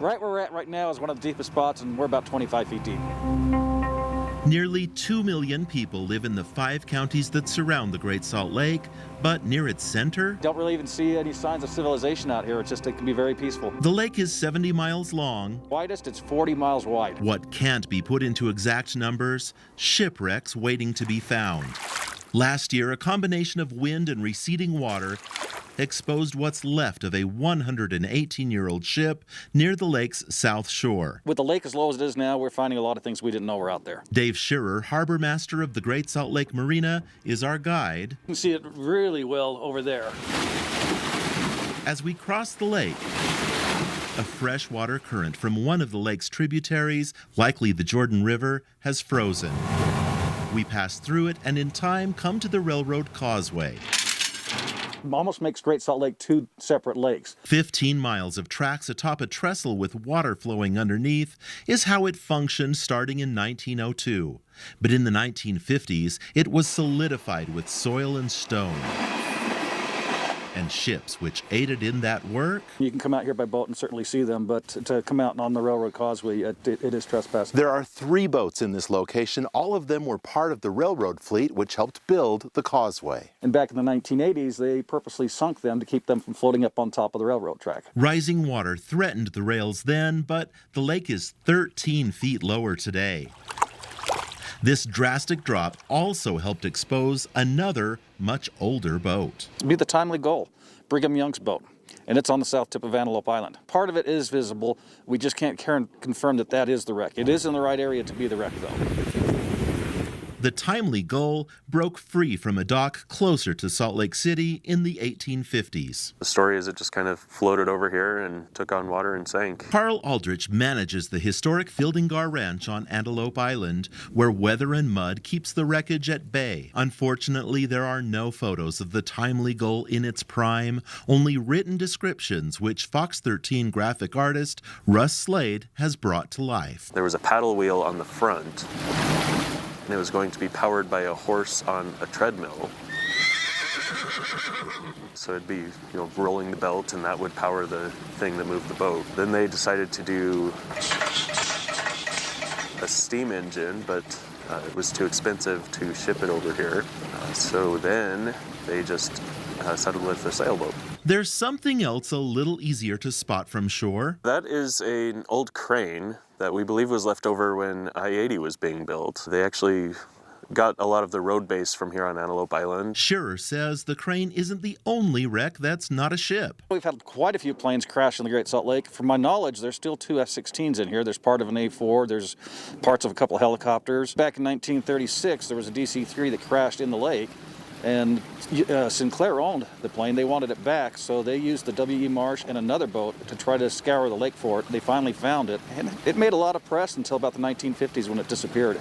Right where we're at right now is one of the deepest spots, and we're about 25 feet deep. Nearly 2 million people live in the 5 counties that surround the Great Salt Lake, but near its center, Don't really even see any signs of civilization out here. It can be very peaceful. the lake is 70 miles long. Widest, it's 40 miles wide. What can't be put into exact numbers, shipwrecks waiting to be found. Last year, a combination of wind and receding water exposed what's left of a 118-year-old ship near the lake's south shore. With the lake as low as it is now, we're finding a lot of things we didn't know were out there. Dave Shearer, harbor master of the Great Salt Lake Marina, is our guide. You can see it really well over there. As we cross the lake, a freshwater current from one of the lake's tributaries, likely the Jordan River, has frozen. We pass through it and in time come to the railroad causeway. Almost makes Great Salt Lake 2 separate lakes. 15 miles of tracks atop a trestle with water flowing underneath is how it functioned starting in 1902. But in the 1950s, it was solidified with soil and stone. And ships which aided in that work. You can come out here by boat and certainly see them, but to come out on the railroad causeway, it is trespassing. There are 3 boats in this location. All of them were part of the railroad fleet, which helped build the causeway. And back in the 1980s, they purposely sunk them to keep them from floating up on top of the railroad track. Rising water threatened the rails then, but the lake is 13 feet lower today. This drastic drop also helped expose another, much older boat. It'd be the timely goal, Brigham Young's boat, and it's on the south tip of Antelope Island. Part of it is visible. We just can't confirm that that is the wreck. It is in the right area to be the wreck, though. The timely Gull broke free from a dock closer to Salt Lake City in the 1850s. The story is it just kind of floated over here and took on water and sank. Carl Aldrich manages the historic Fielding-Gar Ranch on Antelope Island, where weather and mud keeps the wreckage at bay. Unfortunately, there are no photos of the timely Gull in its prime, only written descriptions which Fox 13 graphic artist Russ Slade has brought to life. There was a paddle wheel on the front, and it was going to be powered by a horse on a treadmill. So it'd be, rolling the belt, and that would power the thing that moved the boat. Then they decided to do a steam engine, but it was too expensive to ship it over here. So then they just settled with a sailboat. There's something else a little easier to spot from shore. That is an old crane that we believe was left over when I-80 was being built. They actually got a lot of the road base from here on Antelope Island. Shearer says the crane isn't the only wreck that's not a ship. We've had quite a few planes crash in the Great Salt Lake. From my knowledge, there's still 2 F-16s in here. There's part of an A-4, there's parts of a couple helicopters. Back in 1936, there was a DC-3 that crashed in the lake, and Sinclair owned the plane. They wanted it back, so they used the W.E. Marsh and another boat to try to scour the lake for it. They finally found it, and it made a lot of press until about the 1950s when it disappeared.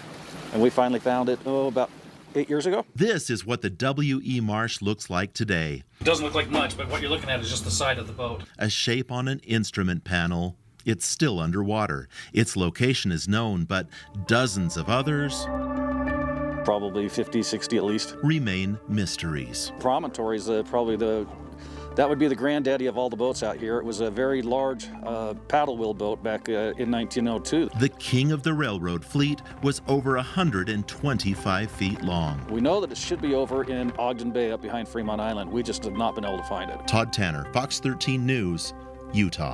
And we finally found it, about 8 years ago. This is what the W.E. Marsh looks like today. It doesn't look like much, but what you're looking at is just the side of the boat. A shape on an instrument panel. It's still underwater. Its location is known, but dozens of others Probably 50, 60 at least. remain mysteries. Promontory's probably that would be the granddaddy of all the boats out here. It was a very large paddle wheel boat back in 1902. The king of the railroad fleet was over 125 feet long. We know that it should be over in Ogden Bay up behind Fremont Island. We just have not been able to find it. Todd Tanner, Fox 13 News, Utah.